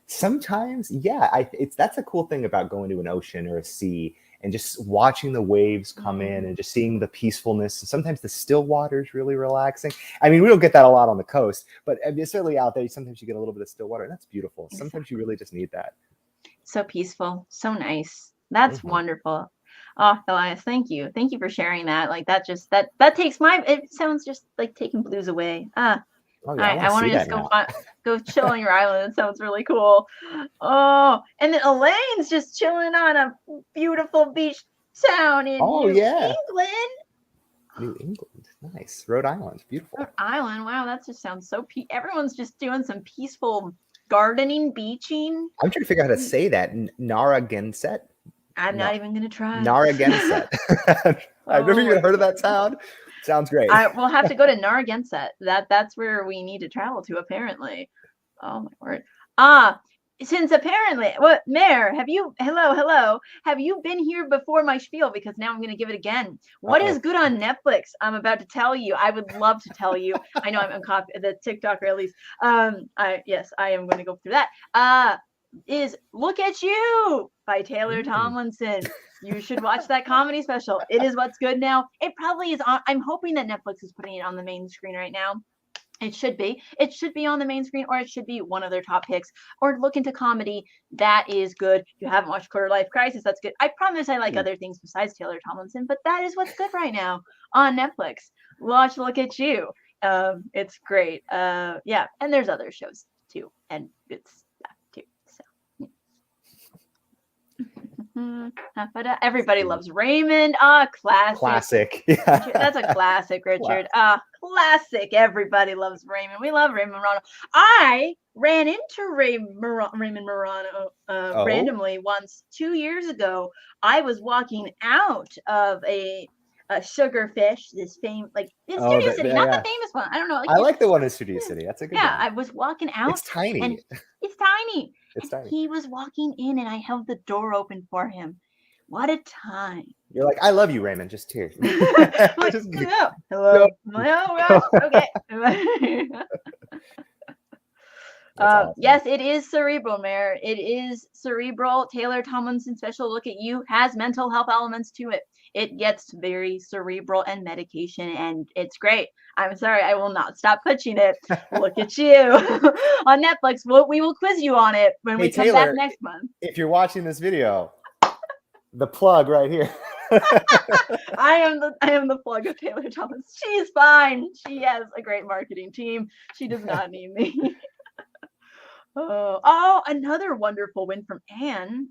Speaker 2: Sometimes, yeah, that's a cool thing about going to an ocean or a sea and just watching the waves come in and just seeing the peacefulness. Sometimes the still water is really relaxing. I mean, we don't get that a lot on the coast, but certainly out there, sometimes you get a little bit of still water, and that's beautiful. Sometimes you really just need that.
Speaker 1: So peaceful, so nice. That's wonderful. Oh, Elias, thank you. Thank you for sharing that. Like that takes it sounds just like taking blues away.
Speaker 2: Oh, yeah,
Speaker 1: I want to just go chill on your island. It sounds really cool. Oh, and then Elaine's just chilling on a beautiful beach town in New England.
Speaker 2: New England, nice. Rhode Island, beautiful.
Speaker 1: Rhode Island, wow, that just sounds so everyone's just doing some peaceful gardening, beaching.
Speaker 2: I'm trying to figure out how to say that. Narragansett.
Speaker 1: I'm not even gonna try.
Speaker 2: Narragansett. I've never even heard of that town. Sounds great.
Speaker 1: We'll have to go to Narragansett. That's where we need to travel to, apparently. Oh my word. Since apparently, Mayor, hello, have you been here before my spiel? Because now I'm going to give it again. What is good on Netflix? I'm about to tell you. I would love to tell you. I know I'm the TikToker at least. Yes, I am going to go through that. Is Look at You by Taylor Tomlinson. You should watch that comedy special. It is what's good now. It probably is on. I'm hoping that Netflix is putting it on the main screen right now. It should be. It should be on the main screen, or it should be one of their top picks. Or look into comedy. That is good. If you haven't watched Quarter Life Crisis, that's good. I promise I like other things besides Taylor Tomlinson, but that is what's good right now on Netflix. Watch Look at You. It's great. Yeah, and there's other shows too, and it's too. So. Everybody loves Raymond. Classic.
Speaker 2: Yeah.
Speaker 1: That's a classic, Richard. Classic. Everybody loves Raymond. We love Raymond Morano. I ran into Raymond Morano randomly once 2 years ago. I was walking out of a Sugarfish, this Studio City, not the famous one. I don't know.
Speaker 2: I like the one in Studio City. That's a good one.
Speaker 1: I was walking out.
Speaker 2: It's tiny.
Speaker 1: It's tiny.
Speaker 2: It's tiny.
Speaker 1: He was walking in, and I held the door open for him. What a time!
Speaker 2: You're like, I love you, Raymond. Just here.
Speaker 1: Like, hello. No. Okay. Awesome. Yes, it is cerebral, Mayor. It is cerebral. Taylor Tomlinson special Look at You has mental health elements to it. It gets very cerebral and medication, and it's great. I'm sorry, I will not stop pushing it. Look at You on Netflix. We will quiz you on it when we come back next month.
Speaker 2: If you're watching this video, the plug right here.
Speaker 1: I am the plug of Taylor Tomlinson. She's fine. She has a great marketing team. She does not need me. Oh, another wonderful win from Anne.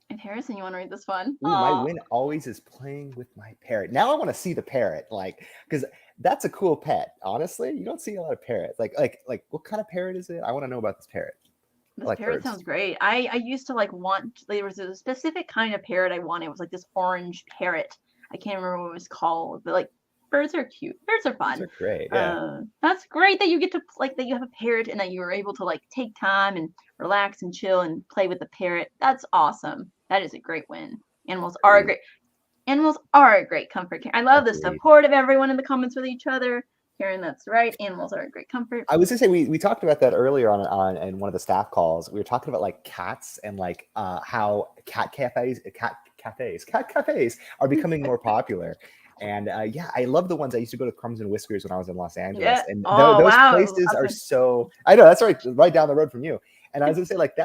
Speaker 1: And Harrison, you want to read this one?
Speaker 2: Ooh, my win always is playing with my parrot. Now I want to see the parrot, because that's a cool pet. Honestly, you don't see a lot of parrots. Like what kind of parrot is it? I want to know about this parrot.
Speaker 1: This parrot sounds great. I used to want. There was a specific kind of parrot I wanted. It was like this orange parrot. I can't remember what it was called, but birds are cute. Birds are fun.
Speaker 2: Birds are great. Yeah.
Speaker 1: That's great that you get to that you have a parrot and that you are able to take time and relax and chill and play with the parrot. That's awesome. That is a great win. Animals are a great comfort. I love the support of everyone in the comments with each other. Karen, that's right. Animals are a great comfort.
Speaker 2: I was gonna say we talked about that earlier on in one of the staff calls. We were talking about like cats and like how cat cafes are becoming more popular. And yeah, I love the ones I used to go to Crumbs and Whiskers when I was in Los Angeles,
Speaker 1: Yeah.
Speaker 2: and
Speaker 1: Oh,
Speaker 2: those
Speaker 1: wow.
Speaker 2: places are
Speaker 1: Awesome.
Speaker 2: so. I know that's right down the road from you. And I was gonna say like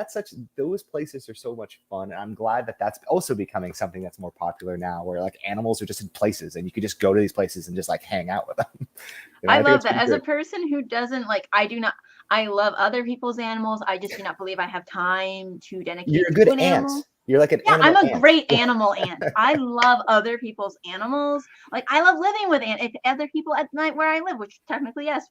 Speaker 2: those places are so much fun, and I'm glad that that's also becoming something that's more popular now, where like animals are just in places, and you could just go to these places and just like hang out with them. You know,
Speaker 1: I
Speaker 2: think
Speaker 1: love
Speaker 2: it's
Speaker 1: that.
Speaker 2: pretty
Speaker 1: As a
Speaker 2: great.
Speaker 1: person who doesn't like, I love other people's animals. I just do not believe I have time to
Speaker 2: You're
Speaker 1: dedicate
Speaker 2: a
Speaker 1: to
Speaker 2: good
Speaker 1: an
Speaker 2: aunt.
Speaker 1: animal.
Speaker 2: You're like an
Speaker 1: Yeah, I'm
Speaker 2: animal
Speaker 1: a
Speaker 2: aunt.
Speaker 1: great animal aunt. I love other people's animals. Like I love living with other people at night where I live, which technically, yes,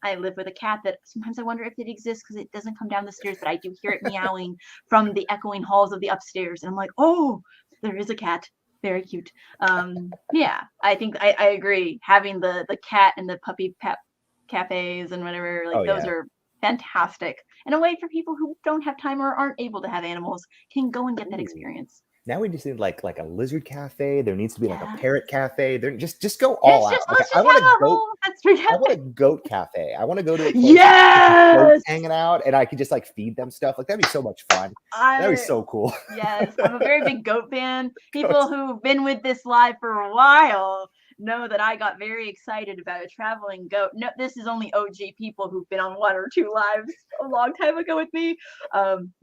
Speaker 1: I live with a cat that sometimes I wonder if it exists because it doesn't come down the stairs, but I do hear it meowing from the echoing halls of the upstairs. And I'm like, oh, there is a cat. Very cute. Yeah, I think I agree. Having the cat and the puppy pet cafes and whatever, like
Speaker 2: Oh
Speaker 1: those
Speaker 2: yeah.
Speaker 1: are fantastic. And a way for people who don't have time or aren't able to have animals can go and get that
Speaker 2: Ooh.
Speaker 1: experience.
Speaker 2: Now we just need like a lizard cafe. There needs to be like a
Speaker 1: Yeah.
Speaker 2: parrot cafe. There just go all out. Like
Speaker 1: Let's
Speaker 2: I
Speaker 1: just
Speaker 2: want
Speaker 1: have
Speaker 2: a
Speaker 1: a
Speaker 2: goat.
Speaker 1: whole Fester
Speaker 2: I want a
Speaker 1: cafe.
Speaker 2: goat cafe. I want to go to a place with goats
Speaker 1: Yes.
Speaker 2: hanging out, and I could just like feed them stuff. Like that'd be so much fun. That'd be
Speaker 1: I
Speaker 2: so cool.
Speaker 1: Yes, I'm a very big goat fan. People
Speaker 2: Goats.
Speaker 1: who've been with this live for a while know that I got very excited about a traveling goat. No, this is only OG people who've been on one or two lives a long time ago with me.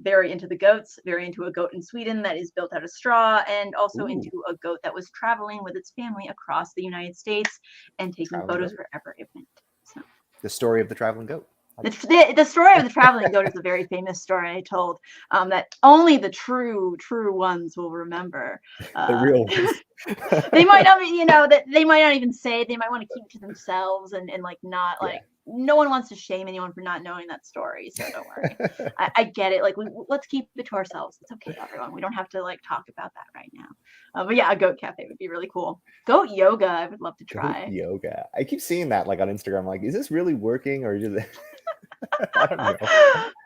Speaker 1: Very into the goats, very into a goat in Sweden that is built out of straw, and also
Speaker 2: Ooh,
Speaker 1: into a goat that was traveling with its family across the United States and taking
Speaker 2: traveling
Speaker 1: photos
Speaker 2: goat.
Speaker 1: wherever it went. So
Speaker 2: The story of the traveling goat.
Speaker 1: the story of the traveling goat is a very famous story I told, that only the true ones will remember.
Speaker 2: The
Speaker 1: Uh,
Speaker 2: real ones.
Speaker 1: they might not be, that they might not even say it. They might want to keep it to themselves and like not
Speaker 2: Yeah.
Speaker 1: like no one wants to shame anyone for not knowing that story. So don't worry. I get it. Like let's keep it to ourselves. It's okay, everyone. We don't have to like talk about that right now. But yeah, a goat cafe would be really cool. Goat yoga, I would love to
Speaker 2: Goat
Speaker 1: try.
Speaker 2: yoga. I keep seeing that like on Instagram. I'm like, is this really working or just I don't know.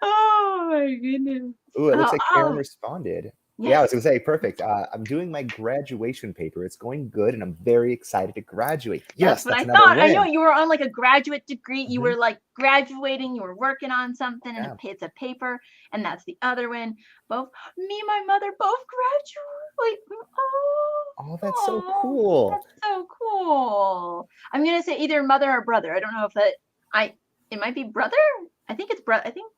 Speaker 1: Oh my goodness.
Speaker 2: Ooh, it looks like Karen
Speaker 1: Oh,
Speaker 2: responded. Yeah, I was
Speaker 1: yes.
Speaker 2: gonna say perfect. I'm doing my graduation paper. It's going good, and I'm very excited to graduate.
Speaker 1: That's
Speaker 2: Yes,
Speaker 1: what
Speaker 2: that's
Speaker 1: I
Speaker 2: another
Speaker 1: thought. I know
Speaker 2: win.
Speaker 1: you were on like a graduate degree. You
Speaker 2: Mhm.
Speaker 1: were like graduating, you were working on something, and
Speaker 2: Yeah.
Speaker 1: it's a paper, and that's the other one. Both me and my mother both graduate.
Speaker 2: Oh, that's so
Speaker 1: Oh,
Speaker 2: cool.
Speaker 1: that's so cool. I'm gonna say either mother or brother. I don't know if I it might be brother. I think it's brother. I think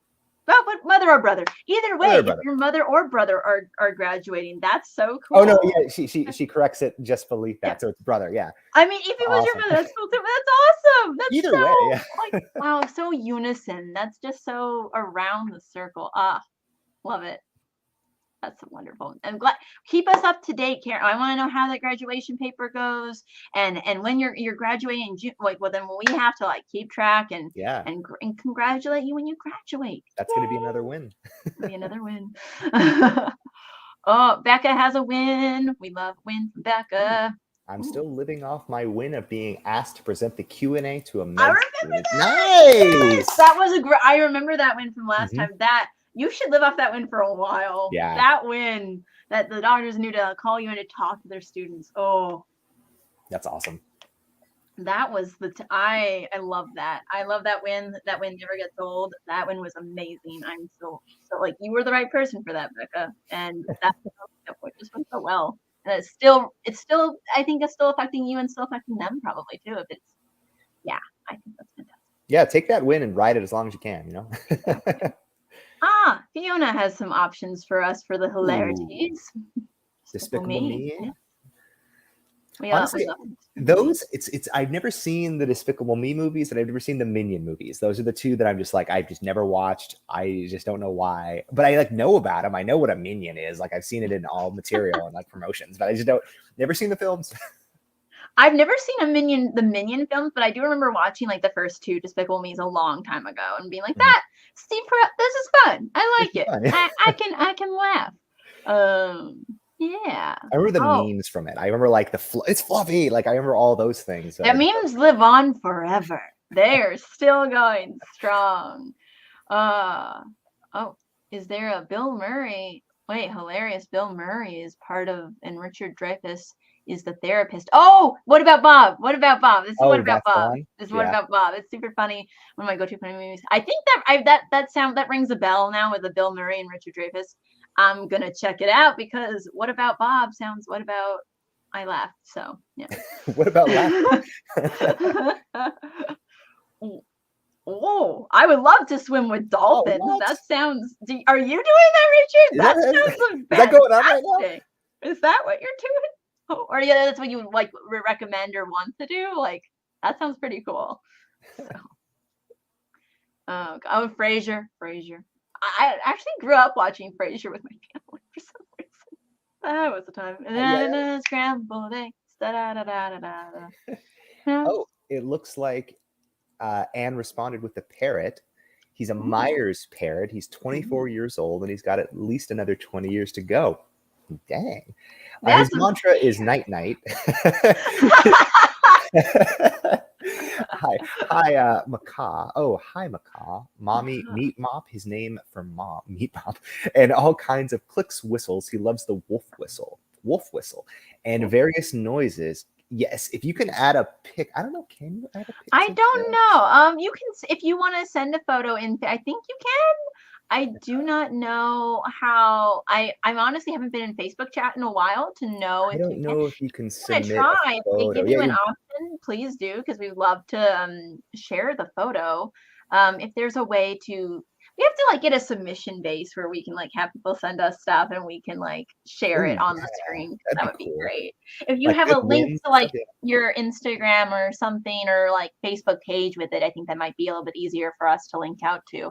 Speaker 1: well, but mother or brother. Either
Speaker 2: Brother,
Speaker 1: way, if
Speaker 2: brother.
Speaker 1: your mother or brother are graduating, that's so
Speaker 2: Oh no,
Speaker 1: cool.
Speaker 2: yeah, she corrects it just beneath
Speaker 1: Yeah.
Speaker 2: that, so it's brother. Yeah,
Speaker 1: I mean, if it was your
Speaker 2: awesome.
Speaker 1: brother, that's cool too. That's awesome. That's
Speaker 2: Either way,
Speaker 1: so
Speaker 2: yeah.
Speaker 1: like wow, so unison. That's just so around the circle. Ah, love it. That's so wonderful. I'm glad. Keep us up to date, Karen. I want to know how that graduation paper goes, and when you're graduating in June. Like, well, then we have to like keep track
Speaker 2: Yeah,
Speaker 1: and congratulate you when you graduate.
Speaker 2: that's gonna be another win.
Speaker 1: It'll be another win. Oh, Becca has a win. We love win from
Speaker 2: Ooh,
Speaker 1: Becca.
Speaker 2: I'm
Speaker 1: Ooh.
Speaker 2: still living off my win of being asked to present the Q&A to a
Speaker 1: I
Speaker 2: med
Speaker 1: remember
Speaker 2: student.
Speaker 1: that. Yes,
Speaker 2: Nice.
Speaker 1: that was a great. I remember that win from last
Speaker 2: Mhm.
Speaker 1: time. That you should live off that win for a while.
Speaker 2: Yeah,
Speaker 1: That win that the doctors knew to call you in to talk to their students. Oh,
Speaker 2: that's awesome.
Speaker 1: that was I love that. I love that win. That win never gets old. That win was amazing. I'm so like you were the right person for that, Becca, and that just went so well. And it's still I think it's still affecting you and still affecting them probably too. If it's yeah, I think that's fantastic.
Speaker 2: Yeah, take that win and ride it as long as you can, you know?
Speaker 1: Ah, Fiona has some options for us for the
Speaker 2: Ooh,
Speaker 1: hilarities. Despicable
Speaker 2: Despicable
Speaker 1: Me.
Speaker 2: Me.
Speaker 1: Yeah. We
Speaker 2: Honestly,
Speaker 1: love
Speaker 2: those it's I've never seen the Despicable Me movies and I've never seen the Minion movies. Those are the two that I'm just like I've just never watched. I just don't know why, but I like know about them. I know what a minion is. Like I've seen it in all material and like promotions, but I just don't never seen the films.
Speaker 1: I've never seen the Minion films, but I do remember watching like the first two Despicable Me's a long time ago and being like,
Speaker 2: Mhm.
Speaker 1: this is fun. I
Speaker 2: This
Speaker 1: like
Speaker 2: is
Speaker 1: it.
Speaker 2: fun.
Speaker 1: I can laugh. Yeah.
Speaker 2: I remember the
Speaker 1: Oh,
Speaker 2: memes from it. I remember like it's fluffy. Like I remember all those things. So
Speaker 1: the memes live on forever. They're still going strong. Uh oh, is there a Bill Murray? Wait, hilarious. Bill Murray is part of and Richard Dreyfuss is the therapist. Oh, what about Bob? What about Bob? This is What
Speaker 2: Oh,
Speaker 1: About
Speaker 2: that's the
Speaker 1: Bob.
Speaker 2: one.
Speaker 1: This is What
Speaker 2: Yeah.
Speaker 1: About Bob. It's super funny. One of my go-to funny movies. I think that rings a bell now with the Bill Murray and Richard Dreyfuss. I'm gonna check it out because What About Bob sounds. What about I laughed. So yeah.
Speaker 2: What about laughing?
Speaker 1: Oh, I would love to swim with
Speaker 2: Oh,
Speaker 1: dolphins.
Speaker 2: what?
Speaker 1: That sounds. Are you doing that, Richard?
Speaker 2: Is
Speaker 1: That
Speaker 2: that,
Speaker 1: sounds
Speaker 2: is that going on right now?
Speaker 1: fantastic. Is that what you're doing? Oh, or yeah, that's what you would like recommend or want to do? Like that sounds pretty cool. So, oh, Frasier. I actually grew up watching Frasier with my family for some reason. That was the time. And
Speaker 2: Yeah.
Speaker 1: then scrambled eggs. Da da da da da da.
Speaker 2: Oh, it looks like Anne responded with the parrot. He's a Myers parrot. He's 24 years old, and he's got at least another 20 years to go. Dang. His mantra is night night. Hi, Macaw. Oh, hi, Macaw. Mommy, Meat Mop, his name for mom, Meat Mop, and all kinds of clicks, whistles. He loves the wolf whistle, and various noises. Yes, if you can add a pic, I don't know, can you add a pic?
Speaker 1: I don't know. You can, if you want to send a photo in, I think you can. I do not know how. I honestly haven't been in Facebook chat in a while to know if
Speaker 2: I don't know if you can submit a
Speaker 1: try. If they
Speaker 2: photo.
Speaker 1: give you an option, please do, because we'd love to share the photo. If there's a way to, we have to like get a submission base where we can like have people send us stuff and we can like share it on the screen. That would be great. If you
Speaker 2: Like
Speaker 1: have a link to like
Speaker 2: yeah.
Speaker 1: your Instagram or something, or like Facebook page with it, I think that might be a little bit easier for us to link out to.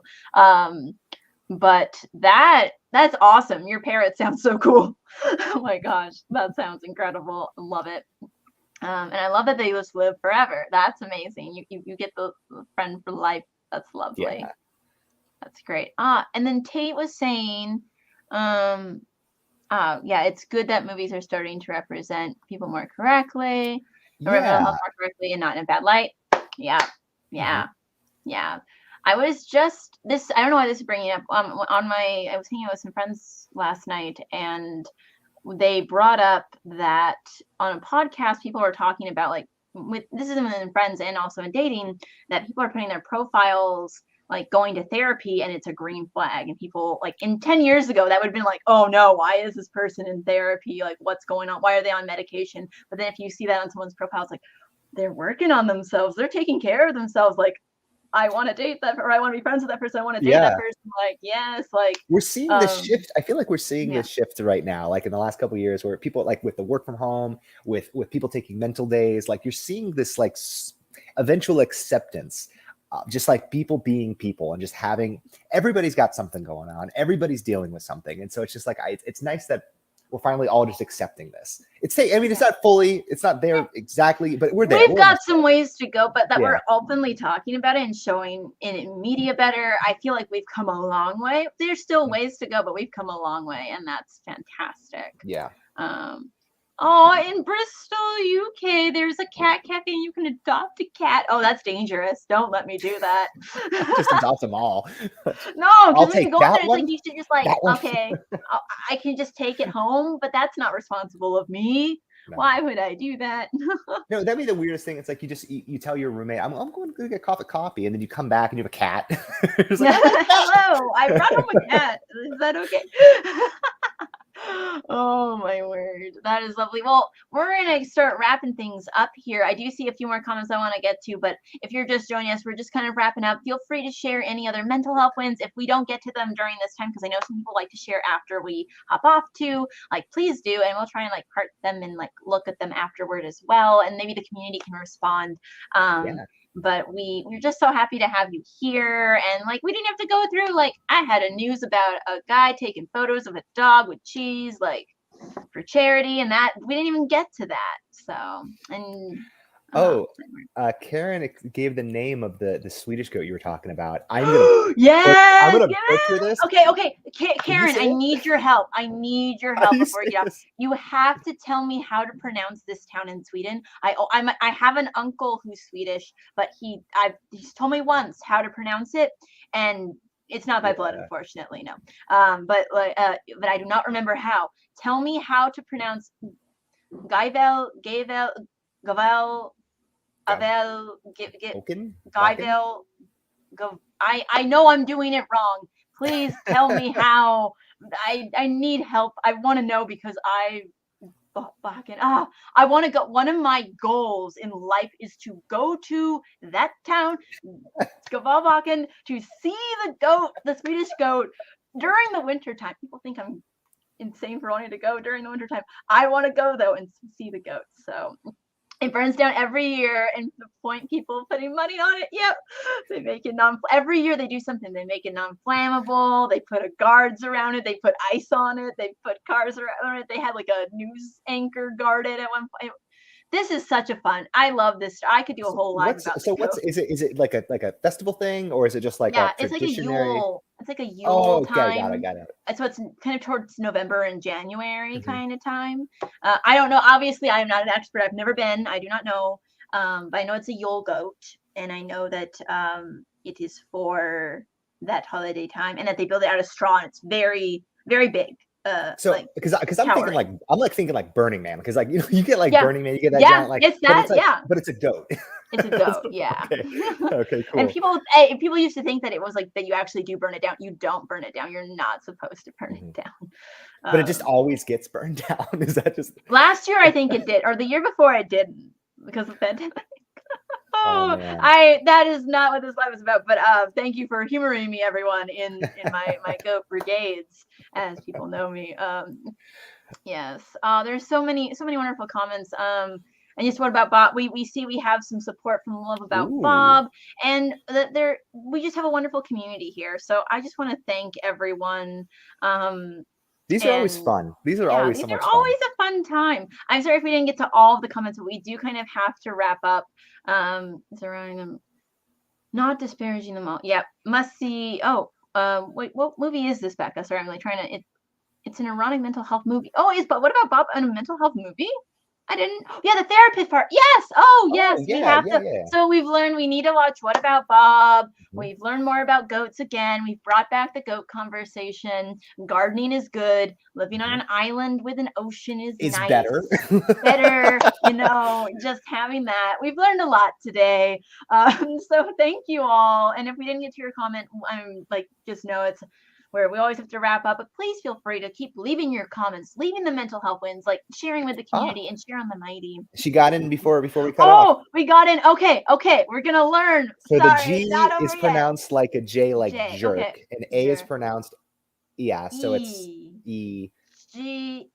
Speaker 1: But that's awesome. Your parrot sounds so cool. Oh my gosh, that sounds incredible. I love it. And I love that they just live forever. That's amazing. You get the friend for life. That's lovely.
Speaker 2: Yeah.
Speaker 1: That's great. And then Tate was saying, yeah, it's good that movies are starting to represent people more correctly, or represent health more correctly, and not in a bad light. Yeah. I was just I don't know why this is bringing up I was hanging out with some friends last night, and they brought up that on a podcast people were talking about, like, this is in friends and also in dating, that people are putting their profiles like going to therapy and it's a green flag, and people like in 10 years ago that would have been like, oh no, why is this person in therapy, like what's going on, why are they on medication? But then if you see that on someone's profile, it's like they're working on themselves, they're taking care of themselves, like I want to date that, or I want to be friends with that person, I want to date that person. Like, yes, like
Speaker 2: we're seeing this shift. I feel like we're seeing this shift right now, like in the last couple of years, where people, like with the work from home, with people taking mental days, like you're seeing this like eventual acceptance, just like people being people, and just having, everybody's got something going on, everybody's dealing with something, and so it's just like it's nice that we're finally all just accepting this. It's not there exactly, but we're there.
Speaker 1: We've got some ways to go, but that we're openly talking about it and showing in media better. I feel like we've come a long way. There's still ways to go, but we've come a long way, and that's fantastic.
Speaker 2: Yeah.
Speaker 1: In Bristol, UK, there's a cat cafe and you can adopt a cat. Oh, that's dangerous. Don't let me do that.
Speaker 2: Just adopt them all.
Speaker 1: No,
Speaker 2: I'll
Speaker 1: because when
Speaker 2: take
Speaker 1: you go
Speaker 2: that
Speaker 1: there, it's
Speaker 2: one,
Speaker 1: like you should just like, okay, I can just take it home, but that's not responsible of me. No. Why would I do that?
Speaker 2: No, that'd be the weirdest thing. It's like you tell your roommate, I'm going to get coffee, and then you come back and you have a cat.
Speaker 1: Like, hello, I brought home a cat. Is that okay? Oh my word, that is lovely. Well, we're gonna start wrapping things up here. I do see a few more comments I want to get to, but if you're just joining us, we're just kind of wrapping up. Feel free to share any other mental health wins if we don't get to them during this time, because I know some people like to share after we hop off too. Like, please do, and we'll try and like part them and like look at them afterward as well, and maybe the community can respond. But we're just so happy to have you here, and like we didn't have to go through, like, I had a news about a guy taking photos of a dog with cheese, like for charity, and that we didn't even get to that. So, and
Speaker 2: Karen gave the name of the Swedish goat you were talking about. I'm gonna
Speaker 1: I'm
Speaker 2: gonna butcher this.
Speaker 1: Okay, Karen, I need your help. I need your help before you get off. You have to tell me how to pronounce this town in Sweden. I have an uncle who's Swedish, but he's told me once how to pronounce it, and it's not by blood, unfortunately, no. But I do not remember how. Tell me how to pronounce Guyvel, Gavel,
Speaker 2: Gav-
Speaker 1: Avel,
Speaker 2: Boken? Bakken?
Speaker 1: Guyvel. I know I'm doing it wrong. Please tell me how. I need help. I want to know because I want to go. One of my goals in life is to go to that town, Skavabaken, to see the goat, the Swedish goat, during the winter time. People think I'm insane for wanting to go during the winter time. I want to go though and see the goats. So it burns down every year, and the point people putting money on it. Yep, they make it every year they do something. They make it non-flammable. They put guards around it. They put ice on it. They put cars around it. They had like a news anchor guarded at one point. This is such a fun. I love this. I could do a whole live about
Speaker 2: so what's is it like a festival thing, or is it just like a
Speaker 1: it's like a
Speaker 2: traditionary?
Speaker 1: Yule. It's like a Yule
Speaker 2: Oh, okay,
Speaker 1: time.
Speaker 2: got it.
Speaker 1: So it's kind of towards November and January kind of time. I don't know. Obviously, I am not an expert. I've never been. I do not know. But I know it's a Yule goat, and I know that it is for that holiday time, and that they build it out of straw, and it's very, very big.
Speaker 2: So
Speaker 1: like
Speaker 2: because I'm thinking like Burning Man, because like you get like
Speaker 1: Yeah.
Speaker 2: Burning Man, you get that
Speaker 1: Yeah,
Speaker 2: giant like
Speaker 1: it's that,
Speaker 2: but it's a goat.
Speaker 1: It's a goat, yeah.
Speaker 2: Okay, cool.
Speaker 1: And people used to think that it was like that you actually do burn it down. You don't burn it down. You're not supposed to burn it down.
Speaker 2: But it just always gets burned down. Is that just
Speaker 1: last year? I think it did, or the year before it didn't because of the pandemic.
Speaker 2: Oh, man.
Speaker 1: That is not what this live is about. But thank you for humoring me, everyone, in my goat brigades, as people know me. Yes. There's so many wonderful comments. And just what about Bob? We see we have some support from Love About Bob, and that we just have a wonderful community here. So I just want to thank everyone.
Speaker 2: These are always fun. These are always so much fun.
Speaker 1: Always a fun time. I'm sorry if we didn't get to all of the comments, but we do kind of have to wrap up. Surrounding them, not disparaging them all. Yep, must see. Oh, wait, what movie is this, Becca? Sorry, I'm like trying to. It's an erotic mental health movie. Oh, but what about Bob and a mental health movie? I didn't. Yeah, the therapist part. Yes. Oh, yes. We have to. Yeah. So we've learned we need to watch What About Bob. We've learned more about goats again. We've brought back the goat conversation. Gardening is good. Living on an island with an ocean is nice.
Speaker 2: Better.
Speaker 1: Better. Just having that. We've learned a lot today. So thank you all. And if we didn't get to your comment, I'm like, just know it's where we always have to wrap up, but please feel free to keep leaving your comments, leaving the mental health wins, like sharing with the community and share on the mighty.
Speaker 2: She got in before we cut off.
Speaker 1: Oh, we got in. Okay. We're going to learn.
Speaker 2: So the G is pronounced like a J, like jerk, and A is pronounced so it's E.
Speaker 1: G.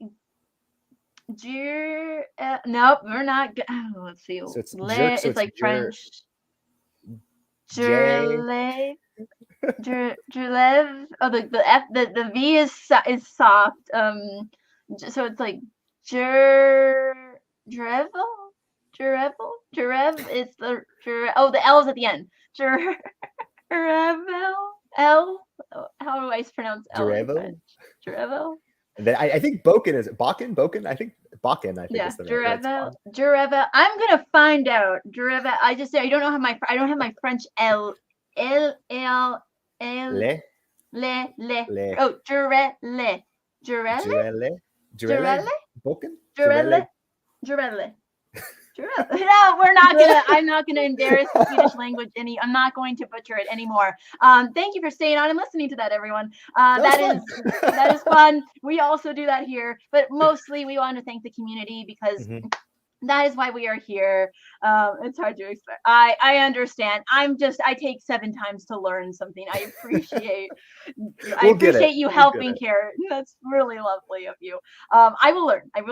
Speaker 1: Nope, we're not. Let's see.
Speaker 2: So it's jerk, so
Speaker 1: it's like French.
Speaker 2: J.
Speaker 1: Julev. Oh, the F, the V is soft. So it's like Jurevel. It's the the L is at the end. Jurevel. L. How do I pronounce L? Jurevel.
Speaker 2: And then I think Boken is Boken. I think Boken. I think is the name.
Speaker 1: Jurevel. I'm gonna find out. Jurevel. I don't have my French L. Le. Oh, Jurelle. Boken. Jurelle. No, I'm not gonna embarrass the Swedish language I'm not going to butcher it anymore. Thank you for staying on and listening to that, everyone. That is fun. We also do that here, but mostly we want to thank the community because that is why we are here. It's hard to explain. I understand. I take 7 times to learn something. I appreciate you helping, Karen. That's really lovely of you. I will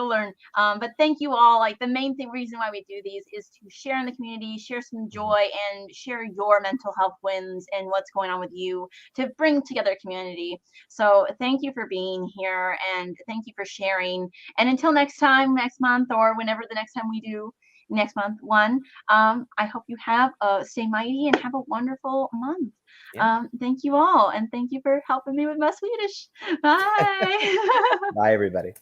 Speaker 1: learn. But thank you all. Like the main reason why we do these is to share in the community, share some joy, and share your mental health wins and what's going on with you to bring together community. So thank you for being here and thank you for sharing. And until next time, next month, or whenever the next time we do next month I hope you have stay mighty and have a wonderful month. Thank you all, and thank you for helping me with my Swedish. Bye.
Speaker 2: Bye everybody.